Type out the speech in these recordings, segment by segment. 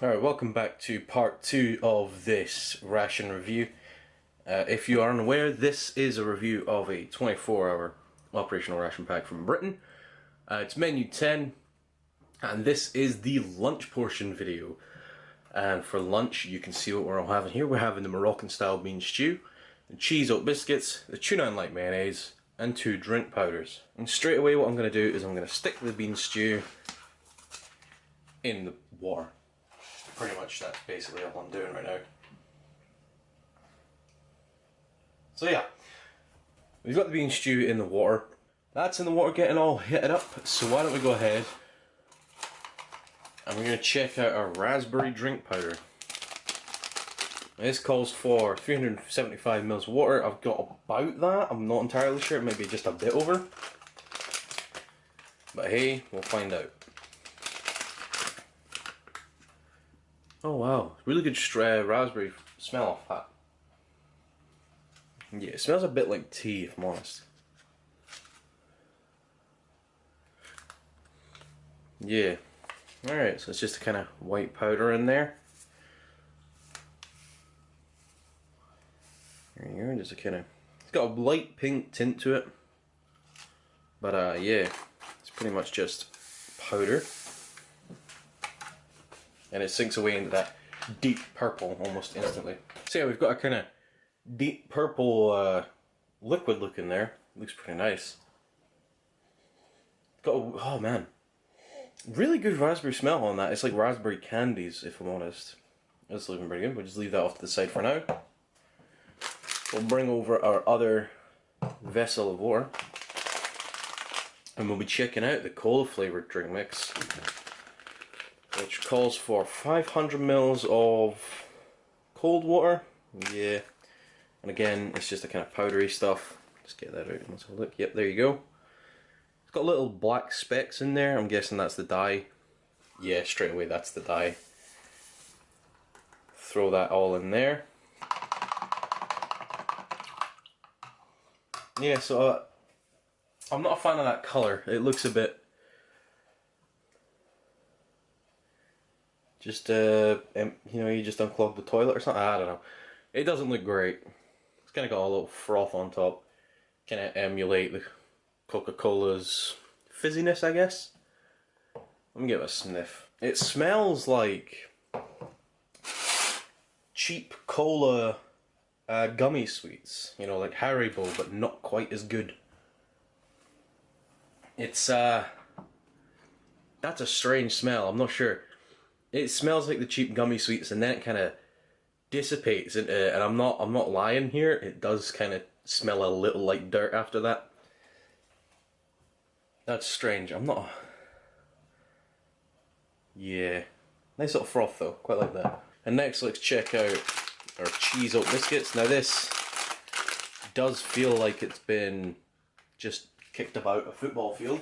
Alright, welcome back to part 2 of this ration review. If you are unaware, this is a review of a 24-hour operational ration pack from Britain. It's menu 10, and this is the lunch portion video. And for lunch, you can see what we're all having here. We're having the Moroccan style bean stew, the cheese oat biscuits, the tuna and light mayonnaise, and 2 drink powders. And straight away what I'm going to do is I'm going to stick the bean stew in the water. Pretty much that's basically all I'm doing right now. So yeah, we've got the bean stew in the water. That's in the water getting all heated up, so why don't we go ahead and we're going to check out our raspberry drink powder. This calls for 375 ml of water. I've got about that, I'm not entirely sure, it might be just a bit over. But hey, we'll find out. Oh wow, really good raspberry smell off that. Yeah, it smells a bit like tea, if I'm honest. Yeah. Alright, so it's just a kind of white powder in there. There you go, just a kind of... It's got a light pink tint to it. But yeah, it's pretty much just powder. And it sinks away into that deep purple almost instantly. So yeah, we've got a kind of deep purple liquid look in there. Looks pretty nice. Got a, oh man, really good raspberry smell on that. It's like raspberry candies, if I'm honest. It's looking pretty good. We'll just leave that off to the side for now. We'll bring over our other vessel of water, and we'll be checking out the cola flavored drink mix, which calls for 500 ml of cold water. Yeah, and again, it's just a kind of powdery stuff. Just get that out. Let's have a look. Yep, there you go. It's got little black specks in there. I'm guessing that's the dye. Yeah, straight away that's the dye. Throw that all in there. Yeah, so I'm not a fan of that colour. It looks a bit... Just, you know, you just unclog the toilet or something? I don't know. It doesn't look great. It's kind of got a little froth on top. Kind of emulate the Coca-Cola's fizziness, I guess. Let me give it a sniff. It smells like cheap cola gummy sweets. You know, like Haribo, but not quite as good. It's, that's a strange smell, I'm not sure. It smells like the cheap gummy sweets, and then it kind of dissipates into, and I'm not lying here, it does kind of smell a little like dirt after that. That's strange. I'm not... Yeah. Nice little froth though, quite like that. And next let's check out our cheese oat biscuits. Now this does feel like it's been just kicked about a football field.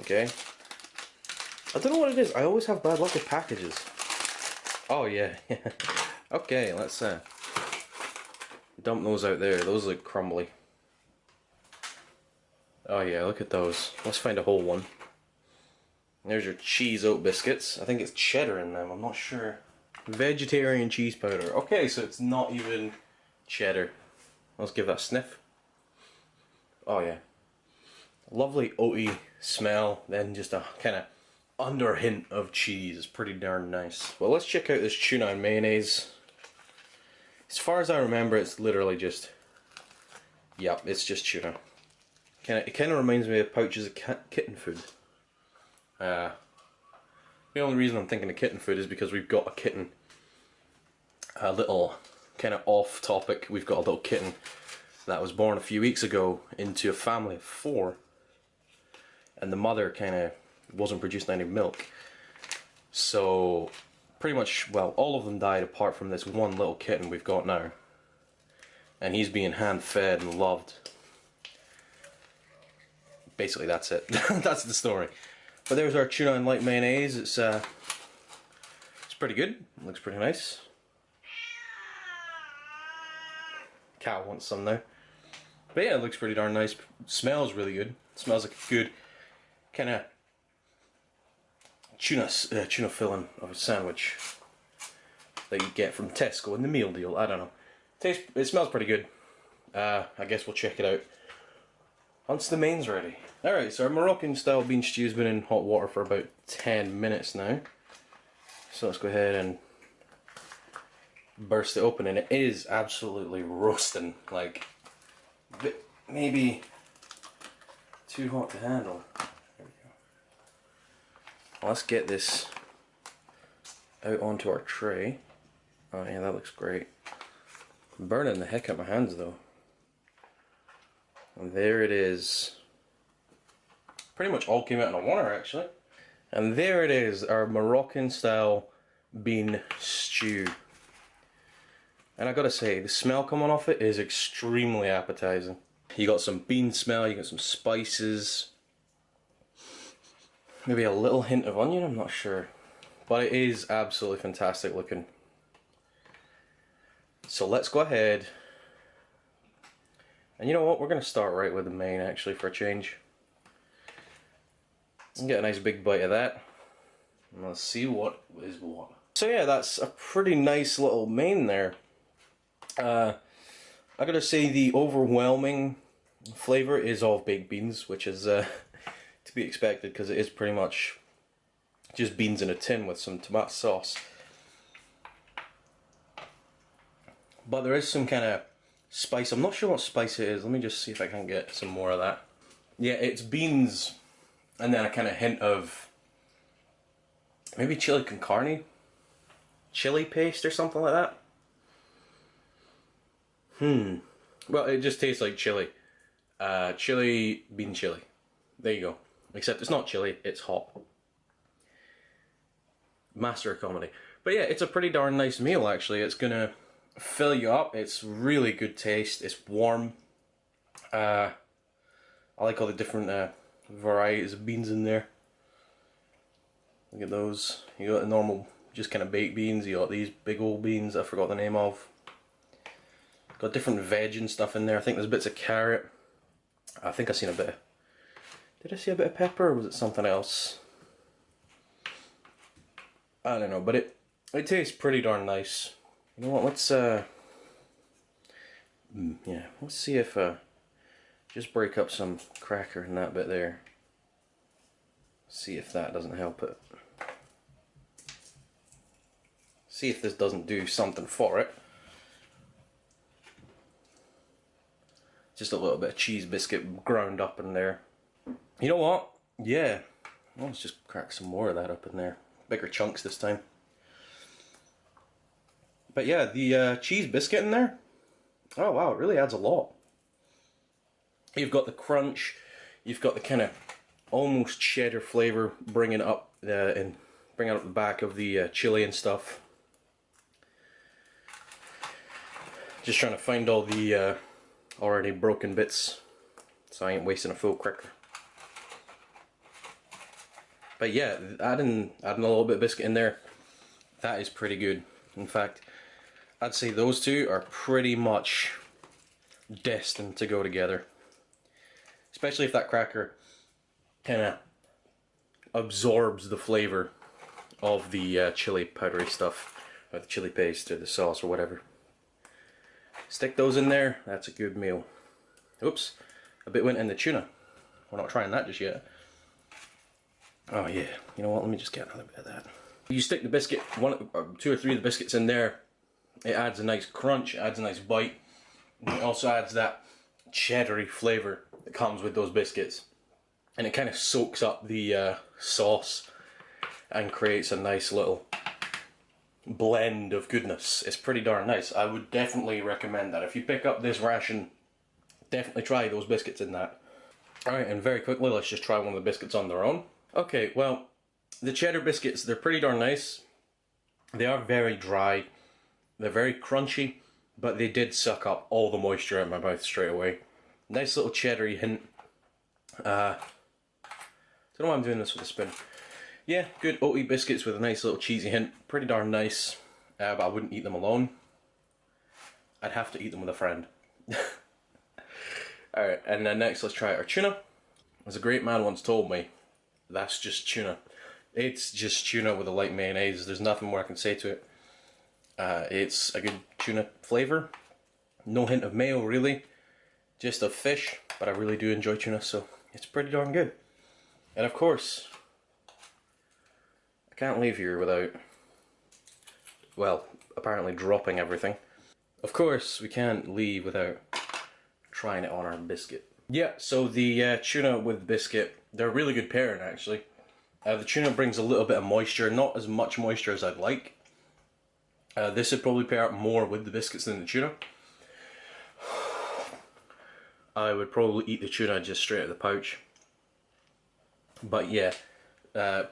Okay. I don't know what it is. I always have bad luck with packages. Oh yeah. Okay, let's dump those out there. Those look crumbly. Oh yeah, look at those. Let's find a whole one. There's your cheese oat biscuits. I think it's cheddar in them. I'm not sure. Vegetarian cheese powder. Okay, so it's not even cheddar. Let's give that a sniff. Oh yeah. Lovely oaty smell, then just a kind of under hint of cheese. Pretty darn nice. Well, let's check out this tuna and mayonnaise. As far as I remember, it's literally just... Yep, it's just tuna. It kind of reminds me of pouches of kitten food. The only reason I'm thinking of kitten food is because we've got a kitten. A little kind of off topic. We've got a little kitten that was born a few weeks ago into a family of 4. And the mother kind of wasn't producing any milk. So pretty much, well, all of them died apart from this one little kitten we've got now. And he's being hand fed and loved. Basically that's it. That's the story. But there's our tuna and light mayonnaise. It's pretty good. It looks pretty nice. Cat wants some now. But yeah, it looks pretty darn nice. Smells really good. Smells like a good kind of tuna filling of a sandwich that you get from Tesco in the meal deal. I don't know. It smells pretty good. I guess we'll check it out once the main's ready. Alright, so our Moroccan style bean stew's been in hot water for about 10 minutes now. So let's go ahead and burst it open, and it is absolutely roasting, like maybe too hot to handle. There we go. Well, let's get this out onto our tray. Oh yeah, that looks great. I'm burning the heck out of my hands though. And there it is. Pretty much all came out in the water actually. And there it is, our Moroccan style bean stew. And I gotta say, the smell coming off it is extremely appetizing. You got some bean smell, you got some spices, maybe a little hint of onion, I'm not sure. But it is absolutely fantastic looking. So let's go ahead. And you know what, we're gonna start right with the main actually for a change. And get a nice big bite of that. And let's see what is what. So yeah, that's a pretty nice little main there. I gotta say the overwhelming flavour is of baked beans, which is to be expected because it is pretty much just beans in a tin with some tomato sauce. But there is some kind of spice. I'm not sure what spice it is. Let me just see if I can get some more of that. Yeah, it's beans and then a kind of hint of maybe chili con carne, chili paste or something like that. Well, it just tastes like chili. Chili, bean chili. There you go. Except it's not chili, it's hot. Master of comedy. But yeah, it's a pretty darn nice meal actually. It's gonna fill you up. It's really good taste. It's warm. I like all the different varieties of beans in there. Look at those. You got the normal, just kind of baked beans. You got these big old beans I forgot the name of. Got different veg and stuff in there. I think there's bits of carrot. I think I seen a bit of... Did I see a bit of pepper or was it something else? I don't know, but it tastes pretty darn nice. You know what, let's yeah, let's see if just break up some cracker in that bit there. See if that doesn't help it. See if this doesn't do something for it. Just a little bit of cheese biscuit ground up in there. You know what? Yeah. Well, let's just crack some more of that up in there. Bigger chunks this time. But yeah, the cheese biscuit in there. Oh wow, it really adds a lot. You've got the crunch. You've got the kind of almost cheddar flavour bringing up and bringing up the back of the chili and stuff. Just trying to find all the already broken bits, so I ain't wasting a full cracker. But yeah, adding a little bit of biscuit in there, that is pretty good. In fact, I'd say those two are pretty much destined to go together. Especially if that cracker kind of absorbs the flavour of the chili powdery stuff, or the chili paste, or the sauce, or whatever. Stick those in there, that's a good meal. Oops, a bit went in the tuna. We're not trying that just yet. Oh yeah, you know what, let me just get another bit of that. You stick the biscuit, two or three of the biscuits in there, it adds a nice crunch, it adds a nice bite, and it also adds that cheddary flavour that comes with those biscuits. And it kind of soaks up the sauce and creates a nice little blend of goodness. It's pretty darn nice. I would definitely recommend that. If you pick up this ration, definitely try those biscuits in that. Alright, and very quickly, let's just try one of the biscuits on their own. Okay, well, the cheddar biscuits, they're pretty darn nice. They are very dry. They're very crunchy, but they did suck up all the moisture out of my mouth straight away. Nice little cheddary hint. Don't know why I'm doing this with a spoon. Yeah, good oaty biscuits with a nice little cheesy hint. Pretty darn nice, but I wouldn't eat them alone. I'd have to eat them with a friend. Alright, and then next let's try our tuna. As a great man once told me, that's just tuna. It's just tuna with a light mayonnaise. There's nothing more I can say to it. It's a good tuna flavour. No hint of mayo really, just of fish, but I really do enjoy tuna, so it's pretty darn good. And of course, I can't leave here without, well, apparently dropping everything. Of course, we can't leave without trying it on our biscuit. Yeah, so the tuna with biscuit, they're a really good pairing actually. The tuna brings a little bit of moisture, not as much moisture as I'd like. This would probably pair up more with the biscuits than the tuna. I would probably eat the tuna just straight out of the pouch. But yeah,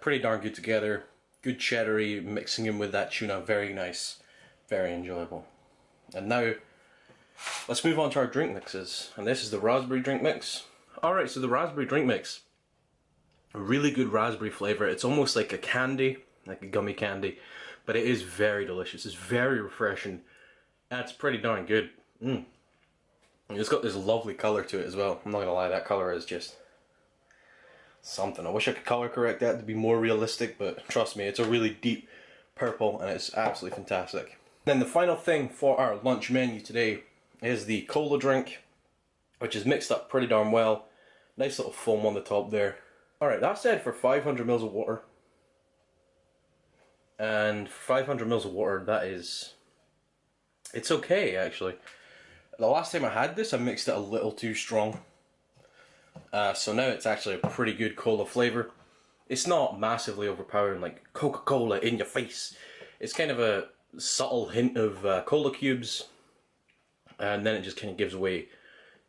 pretty darn good together. Good cheddary, mixing in with that tuna, very nice, very enjoyable. And now, let's move on to our drink mixes. And this is the raspberry drink mix. Alright, so the raspberry drink mix, a really good raspberry flavour. It's almost like a candy, like a gummy candy, but it is very delicious. It's very refreshing. That's pretty darn good. It's got this lovely colour to it as well. I'm not gonna lie, that colour is just something. I wish I could colour correct that to be more realistic, but trust me, it's a really deep purple and it's absolutely fantastic. Then the final thing for our lunch menu today is the cola drink, which is mixed up pretty darn well. Nice little foam on the top there. Alright, that said, for 500 mils of water, and for 500 mils of water, that is, it's okay actually. The last time I had this, I mixed it a little too strong. So now it's actually a pretty good cola flavour. It's not massively overpowering like Coca-Cola in your face. It's kind of a subtle hint of cola cubes, and then it just kind of gives way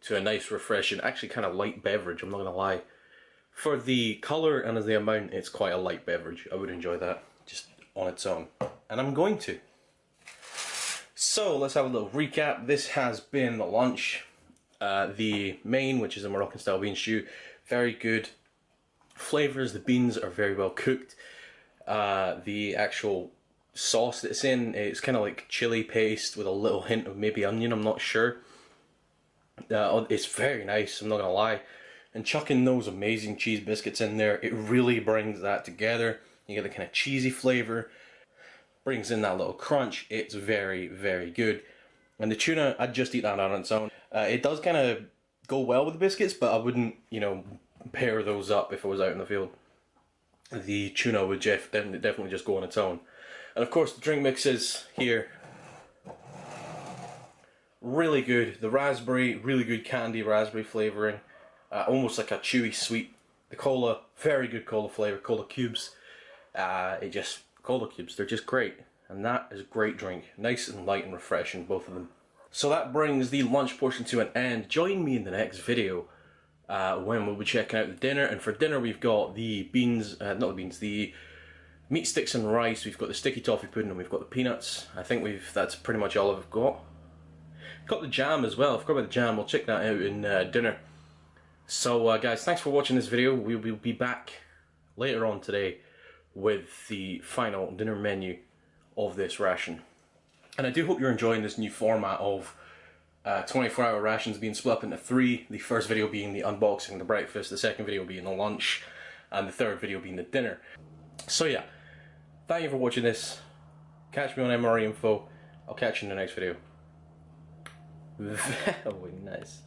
to a nice, refreshing, actually kind of light beverage, I'm not going to lie. For the colour and as the amount, it's quite a light beverage. I would enjoy that just on its own. And I'm going to. So let's have a little recap. This has been the lunch. The main, which is a Moroccan style bean stew, very good flavours. The beans are very well cooked. The actual sauce that's in, it's kind of like chili paste with a little hint of maybe onion, I'm not sure. It's very nice, I'm not gonna lie. And chucking those amazing cheese biscuits in there, it really brings that together. You get the kind of cheesy flavour, brings in that little crunch. It's very, very good. And the tuna, I'd just eat that on its own. It does kind of go well with the biscuits, but I wouldn't, you know, pair those up if I was out in the field. The tuna would definitely just go on its own. And of course the drink mixes here, really good. The raspberry, really good candy raspberry flavouring. Almost like a chewy sweet. The cola, very good cola flavour, cola cubes. Cola cubes, they're just great. And that is a great drink. Nice and light and refreshing, both of them. So that brings the lunch portion to an end. Join me in the next video when we'll be checking out the dinner. And for dinner we've got the beans, the meat sticks and rice. We've got the sticky toffee pudding and we've got the peanuts. I think that's pretty much all I've got. Got the jam as well. I forgot about the jam. We'll check that out in dinner. So guys, thanks for watching this video. We will be back later on today with the final dinner menu of this ration. And I do hope you're enjoying this new format of 24-hour rations being split up into 3. The first video being the unboxing, the breakfast, the second video being the lunch, and the third video being the dinner. So yeah, thank you for watching this. Catch me on MRE Info. I'll catch you in the next video. Very nice.